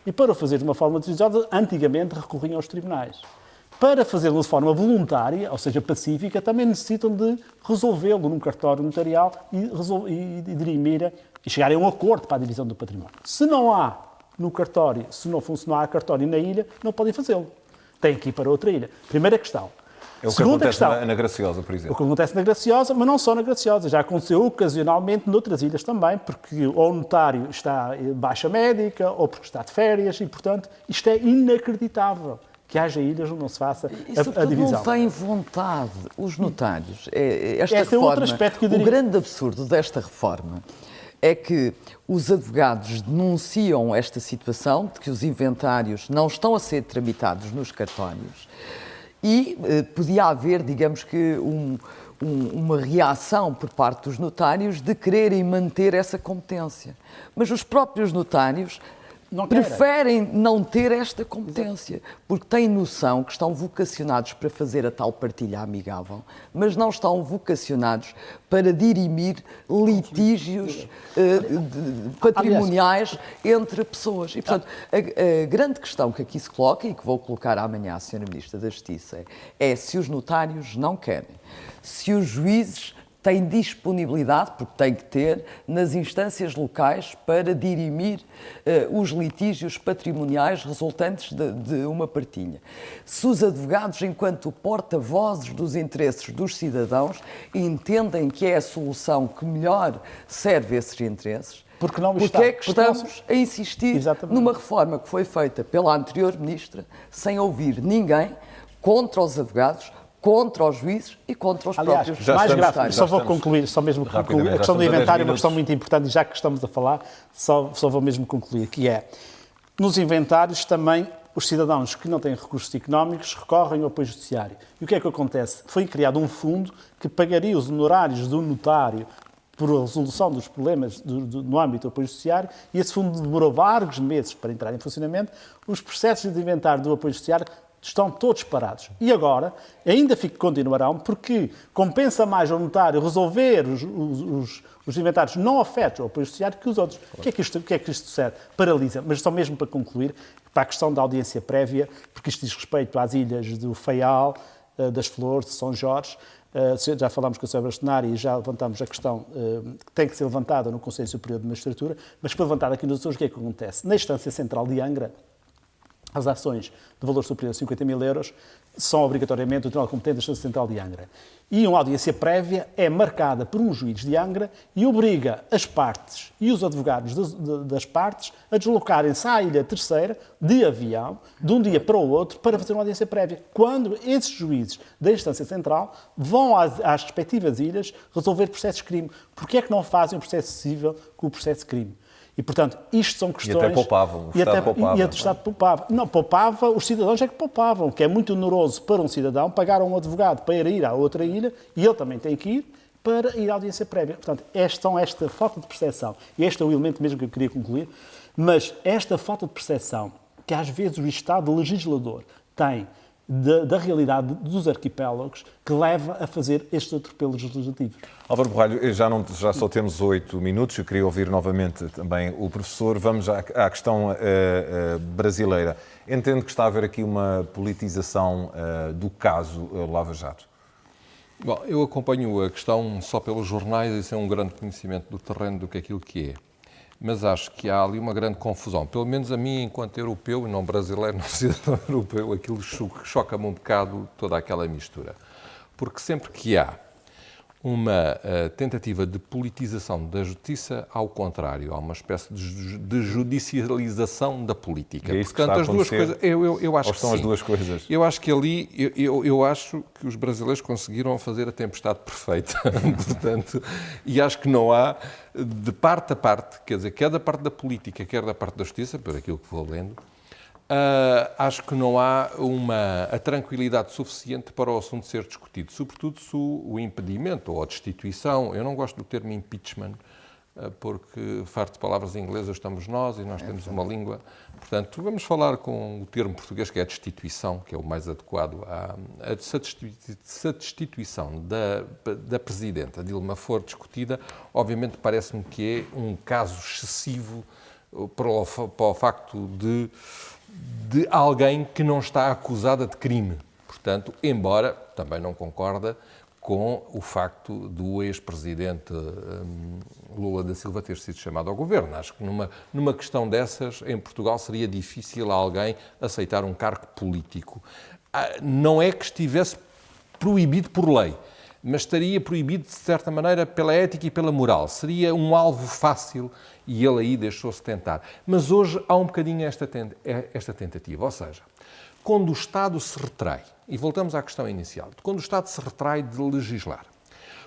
E: E para o fazer de uma forma litigiosa, antigamente recorriam aos tribunais. Para fazê-lo de forma voluntária, ou seja, pacífica, também necessitam de resolvê-lo num cartório notarial e dirimir e chegarem a um acordo para a divisão do património. Se não há no cartório, se não há cartório na ilha, não podem fazê-lo. Têm que ir para outra ilha. Primeira questão.
A: É o que acontece na Graciosa, por exemplo.
E: O que acontece na Graciosa, mas não só na Graciosa. Já aconteceu ocasionalmente noutras ilhas também, porque ou o notário está em baixa médica, ou porque está de férias, e, portanto, isto é inacreditável. Que haja ilhas onde não se faça a divisão.
D: Não têm vontade os notários. Esta
E: reforma, é outro aspecto que eu diria.
D: O grande absurdo desta reforma é que os advogados denunciam esta situação de que os inventários não estão a ser tramitados nos cartórios e podia haver, digamos que, uma reação por parte dos notários de quererem manter essa competência. Mas os próprios notários preferem não ter esta competência, porque têm noção que estão vocacionados para fazer a tal partilha amigável, mas não estão vocacionados para dirimir litígios patrimoniais entre pessoas. E, portanto, a grande questão que aqui se coloca, e que vou colocar amanhã à Sra. Ministra da Justiça, é se os notários não querem, se os juízes têm disponibilidade, porque têm que ter, nas instâncias locais para dirimir os litígios patrimoniais resultantes de uma partilha. Se os advogados, enquanto porta-vozes dos interesses dos cidadãos, entendem que é a solução que melhor serve esses interesses, porque é que estamos a insistir numa reforma que foi feita pela anterior Ministra, sem ouvir ninguém, contra os advogados, contra os juízes e contra os próprios
E: mais grave, só vou concluir, só mesmo concluir. A questão do inventário é uma questão muito importante, e já que estamos a falar, só vou mesmo concluir, que é, nos inventários também, os cidadãos que não têm recursos económicos recorrem ao apoio judiciário. E o que é que acontece? Foi criado um fundo que pagaria os honorários do notário por a resolução dos problemas no âmbito do apoio judiciário, e esse fundo demorou vários meses para entrar em funcionamento. Os processos de inventário do apoio judiciário estão todos parados. E agora, ainda continuarão, porque compensa mais ao notário resolver os inventários não afetos ao apoio judiciário que os outros. O que é que isto serve? Paralisa. Mas só mesmo para concluir, para a questão da audiência prévia, porque isto diz respeito às ilhas do Faial, das Flores, de São Jorge. Já falámos com a Sra. Bastonária e já levantámos a questão que tem que ser levantada no Conselho Superior de Magistratura, mas foi levantada aqui nos Açores. O que é que acontece? Na Instância Central de Angra, as ações de valor superior a 50 mil euros são obrigatoriamente o Tribunal Competente da Instância Central de Angra. E uma audiência prévia é marcada por um juiz de Angra e obriga as partes e os advogados das partes a deslocarem-se à Ilha Terceira de avião, de um dia para o outro, para fazer uma audiência prévia. Quando esses juízes da Instância Central vão às respectivas ilhas resolver processos de crime. Porquê é que não fazem o processo civil com o processo de crime? E, portanto, isto são questões...
A: E até poupavam. O
E: Estado poupava. Não, poupava, os cidadãos é que poupavam, que é muito oneroso para um cidadão pagar a um advogado para ir à outra ilha, e ele também tem que ir para ir à audiência prévia. Portanto, esta falta de percepção, e este é o elemento mesmo que eu queria concluir, mas esta falta de percepção que às vezes o Estado legislador tem da realidade dos arquipélagos que leva a fazer estes atropelos legislativos.
A: Álvaro Borralho, já só temos 8 minutos, eu queria ouvir novamente também o professor. Vamos à questão brasileira. Entendo que está a haver aqui uma politização do caso Lava Jato.
F: Bom, eu acompanho a questão só pelos jornais e sem um grande conhecimento do terreno do que aquilo que é. Mas acho que há ali uma grande confusão. Pelo menos a mim, enquanto europeu, e não brasileiro, não cidadão europeu, aquilo choca-me um bocado toda aquela mistura. Porque sempre que há uma tentativa de politização da justiça, ao contrário, há uma espécie de judicialização da política.
A: É isso.
F: Portanto, as duas coisas, eu acho que
A: são
F: sim.
A: As duas coisas?
F: Eu acho que ali, eu acho que os brasileiros conseguiram fazer a tempestade perfeita. Portanto, e acho que não há, de parte a parte, quer dizer, quer da parte da política, quer da parte da justiça, por aquilo que vou lendo, acho que não há a tranquilidade suficiente para o assunto ser discutido, sobretudo se o impedimento ou a destituição, eu não gosto do termo impeachment, porque farto de palavras inglesas estamos nós e nós temos uma língua, portanto vamos falar com o termo português que é a destituição, que é o mais adequado. Se a destituição da Presidenta Dilma for discutida, obviamente parece-me que é um caso excessivo para o facto de alguém que não está acusada de crime. Portanto, embora também não concorda com o facto do ex-presidente Lula da Silva ter sido chamado ao governo. Acho que numa questão dessas, em Portugal, seria difícil alguém aceitar um cargo político. Não é que estivesse proibido por lei, mas estaria proibido, de certa maneira, pela ética e pela moral. Seria um alvo fácil e ele aí deixou-se tentar. Mas hoje há um bocadinho esta tentativa, ou seja, quando o Estado se retrai, e voltamos à questão inicial, quando o Estado se retrai de legislar,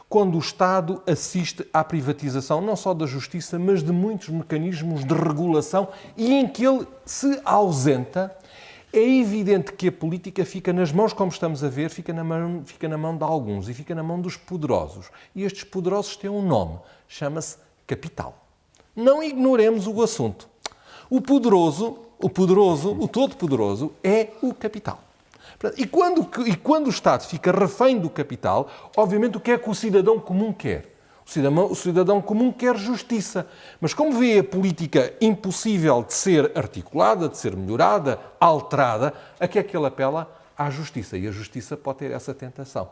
F: quando o Estado assiste à privatização não só da justiça, mas de muitos mecanismos de regulação e em que ele se ausenta, É evidente que a política fica nas mãos, como estamos a ver, fica na mão de alguns e fica na mão dos poderosos. E estes poderosos têm um nome, chama-se capital. Não ignoremos o assunto. O todo-poderoso é o capital. E quando o Estado fica refém do capital, obviamente o que é que o cidadão comum quer? O cidadão comum quer justiça. Mas como vê a política impossível de ser articulada, de ser melhorada, alterada, a que é que ele apela? À justiça. E a justiça pode ter essa tentação.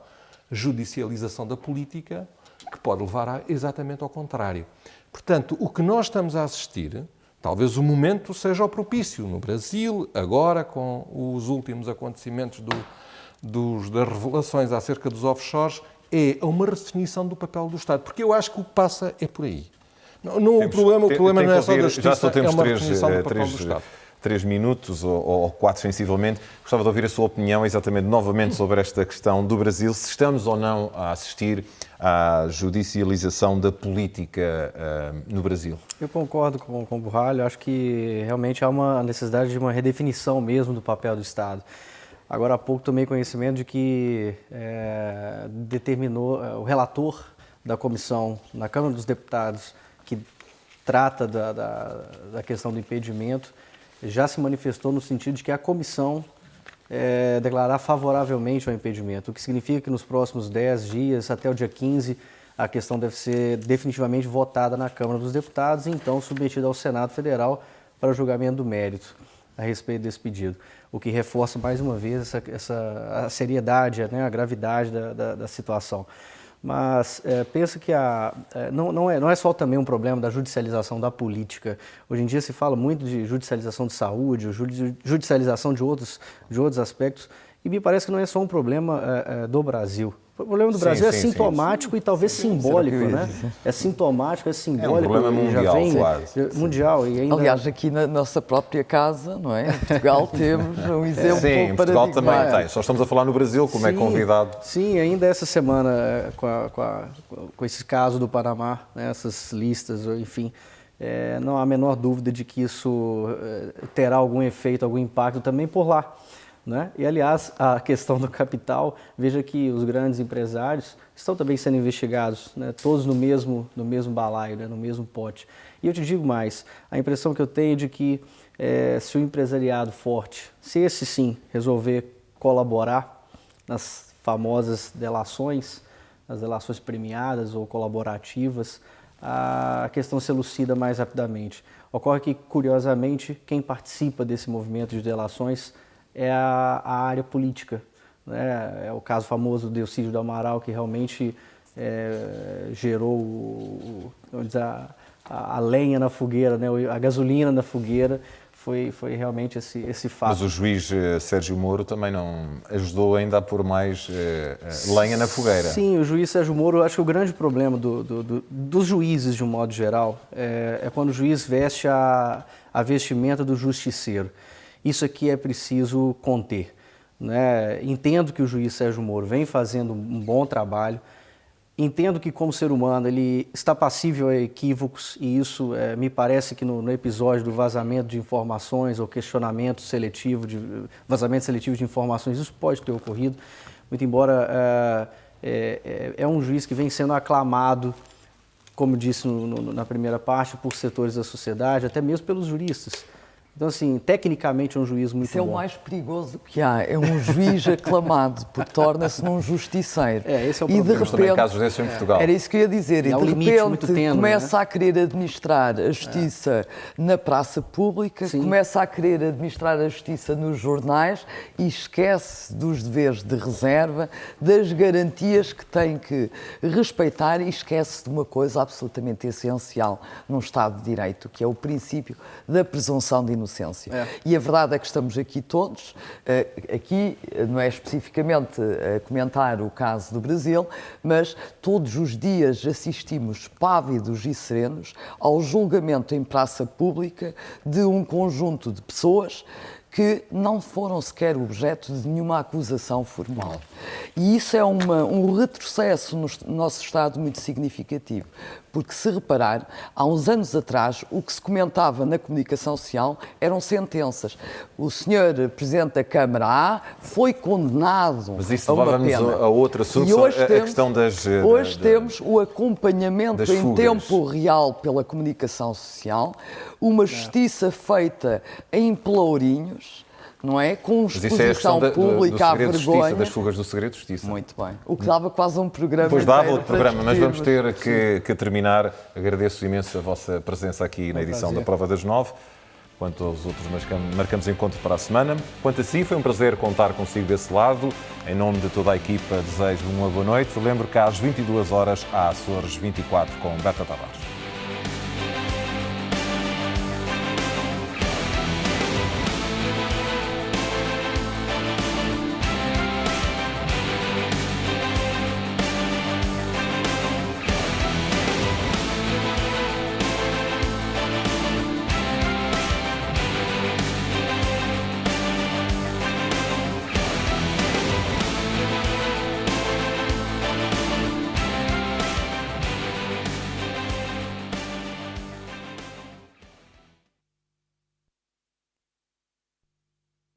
F: Judicialização da política, que pode levar exatamente ao contrário. Portanto, o que nós estamos a assistir, talvez o momento seja o propício. No Brasil, agora, com os últimos acontecimentos das revelações acerca dos offshores, é uma redefinição do papel do Estado. Porque eu acho que o que passa é por aí. O problema não é só da justiça, é uma redefinição do papel do Estado.
A: 3 minutos ou 4 sensivelmente. Gostava de ouvir a sua opinião exatamente novamente sobre esta questão do Brasil, se estamos ou não a assistir à judicialização da política no Brasil.
G: Eu concordo com o Burralho, acho que realmente há uma necessidade de uma redefinição mesmo do papel do Estado. Agora há pouco tomei conhecimento de que determinou o relator da comissão na Câmara dos Deputados que trata da questão do impedimento, já se manifestou no sentido de que a comissão declarar favoravelmente ao impedimento, o que significa que nos próximos 10 dias, até o dia 15, a questão deve ser definitivamente votada na Câmara dos Deputados e então submetida ao Senado Federal para julgamento do mérito a respeito desse pedido, o que reforça mais uma vez a seriedade, né, a gravidade da situação. Mas penso que não é só também um problema da judicialização da política. Hoje em dia se fala muito de judicialização de saúde, judicialização de outros aspectos, e me parece que não é só um problema do Brasil. O problema do Brasil é sintomático e talvez simbólico, né? É sintomático, é simbólico.
A: É um problema mundial,
G: já vem,
A: claro.
G: Mundial. E ainda...
D: Aliás, aqui na nossa própria casa, não é? Em Portugal temos um exemplo
A: Sim, Portugal também tem. Só estamos a falar no Brasil, como é convidado.
G: Sim, ainda essa semana, com esse caso do Panamá, né, essas listas, enfim, não há a menor dúvida de que isso terá algum efeito, algum impacto também por lá. Né? E, aliás, a questão do capital, veja que os grandes empresários estão também sendo investigados, né? Todos no mesmo balaio, né? No mesmo pote. E eu te digo mais, a impressão que eu tenho é de que se o empresariado forte, se esse sim resolver colaborar nas famosas delações, nas delações premiadas ou colaborativas, a questão se elucida mais rapidamente. Ocorre que, curiosamente, quem participa desse movimento de delações é a área política, né? É o caso famoso do Delcídio do Amaral, que realmente gerou a lenha na fogueira, né? A gasolina na fogueira, foi realmente esse fato.
A: Mas o juiz Sérgio Moro também não ajudou ainda a pôr mais lenha na fogueira.
G: Sim, o juiz Sérgio Moro, acho que o grande problema dos juízes, de um modo geral, é quando o juiz veste a vestimenta do justiceiro. Isso aqui é preciso conter, né? Entendo que o juiz Sérgio Moro vem fazendo um bom trabalho, entendo que como ser humano ele está passível a equívocos e isso me parece que no episódio do vazamento de informações ou questionamento seletivo, vazamento seletivo de informações, isso pode ter ocorrido, muito embora é um juiz que vem sendo aclamado, como disse na primeira parte, por setores da sociedade, até mesmo pelos juristas. Então, assim, tecnicamente é um juiz muito bom.
D: Isso é o mais perigoso que há. É um juiz aclamado, porque torna-se num justiceiro.
G: Esse é o problema.
D: E de repente,
A: também casos desses em Portugal.
D: Era isso que eu ia dizer. E de repente começa,
G: né?
D: a querer administrar a justiça na praça pública, começa a querer administrar a justiça nos jornais e esquece dos deveres de reserva, das garantias que tem que respeitar e esquece de uma coisa absolutamente essencial num Estado de Direito, que é o princípio da presunção de inocência. E a verdade é que estamos aqui todos, aqui não é especificamente a comentar o caso do Brasil, mas todos os dias assistimos pávidos e serenos ao julgamento em praça pública de um conjunto de pessoas que não foram sequer objeto de nenhuma acusação formal. E isso é um retrocesso no nosso Estado muito significativo, porque, se reparar, há uns anos atrás, o que se comentava na comunicação social eram sentenças. O senhor Presidente da Câmara A foi condenado
A: Mas isso
D: a uma
A: leva-nos
D: pena.
A: a outro assunto,
D: E hoje
A: a questão das...
D: Hoje temos o acompanhamento
A: das
D: em
A: fugas.
D: tempo real pela comunicação social, uma justiça feita em pelourinhos, não é? Com
A: Mas isso é a
D: exposição
A: questão do
D: pública à
A: segredo de justiça,
D: vergonha.
A: das fugas do segredo de justiça.
D: Muito bem. O que dava quase um programa.
A: Depois dava
D: inteiro
A: outro
D: para
A: programa, mas vamos
D: discutirmos.
A: ter que terminar. Agradeço imenso a vossa presença aqui na edição da Prova das 9. Quanto aos outros, marcamos encontro para a semana. Quanto a si, foi um prazer contar consigo desse lado. Em nome de toda a equipa, desejo uma boa noite. Lembro que às 22 horas há Açores 24 com Berta Tavares.